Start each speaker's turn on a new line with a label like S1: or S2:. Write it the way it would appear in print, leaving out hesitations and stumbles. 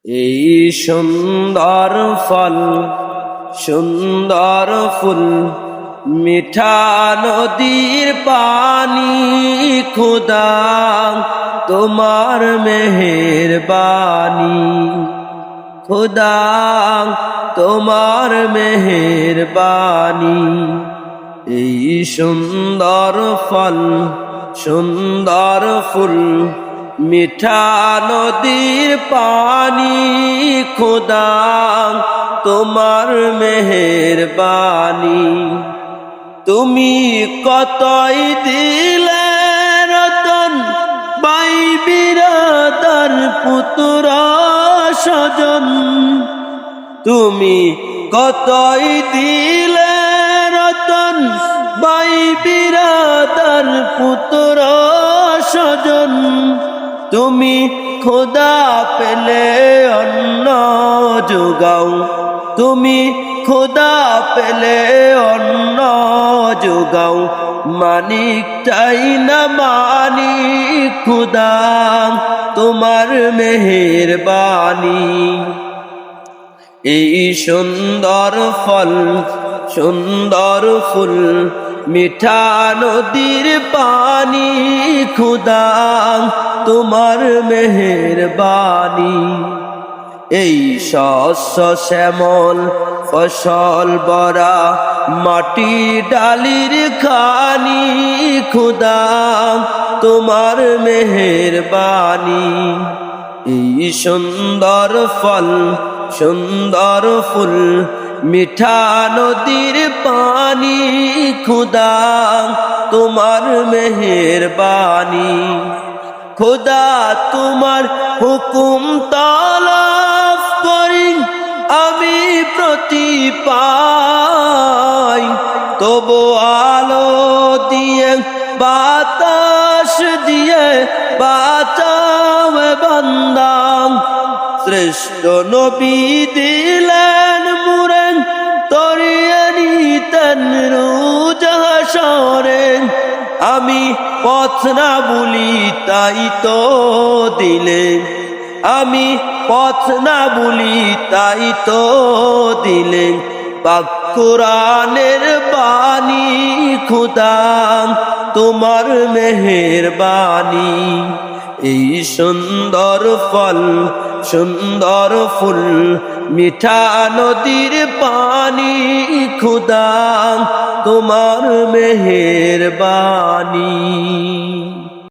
S1: এই সুন্দর ফল সুন্দর ফুল মিঠা নদীর পানি খোদা তোমার মেহেরবানি খোদা তোমার মেহেরবানি এই সুন্দর ফল সুন্দর ফুল মিঠা নদীর পানি খোদা তোমার মেহেরবানি তুমি কতই দিলে রতন ভাই বিরাদার পুত্র স্বজন তুমি কতই দিলে রতন ভাই বিরাদার পুত্র স্বজন তুমি খোদা পেলে অন্ন যোগাও তুমি খোদা পেলে অন্ন যোগাও মানিক চাই না মানিক খোদা তোমার মেহেরবানি এই সুন্দর ফল সুন্দর ফুল মিঠা নদীর পানি খোদা তোমার মেহেরবানি এই শস্য শ্যামল ফসল বরা মাটি ডালির খানি খোদা তোমার মেহেরবানি এই সুন্দর ফল সুন্দর ফুল মিঠা নদীর পানি খোদা তোমার মেহেরবানি খোদা তোমার হুকুম তালাব করি আমি প্রতি পাই তবু আলো দিয়ে বাতাস দিয়ে বাঁচাও বান্দা শ্রেষ্ঠ নবী দিলেন মুরে তরিয়ে নিতেন রোজ হাসরে আমি পথ না ভুলি তাই তো দিলেন আমি পথ না ভুলি তাই তো দিলেন পাক কোরআনের বাণী খোদা তোমার মেহেরবানি এই সুন্দর ফল সুন্দর ফুল মিঠা নদীর পানি খোদা তোমার মেহেরবানি।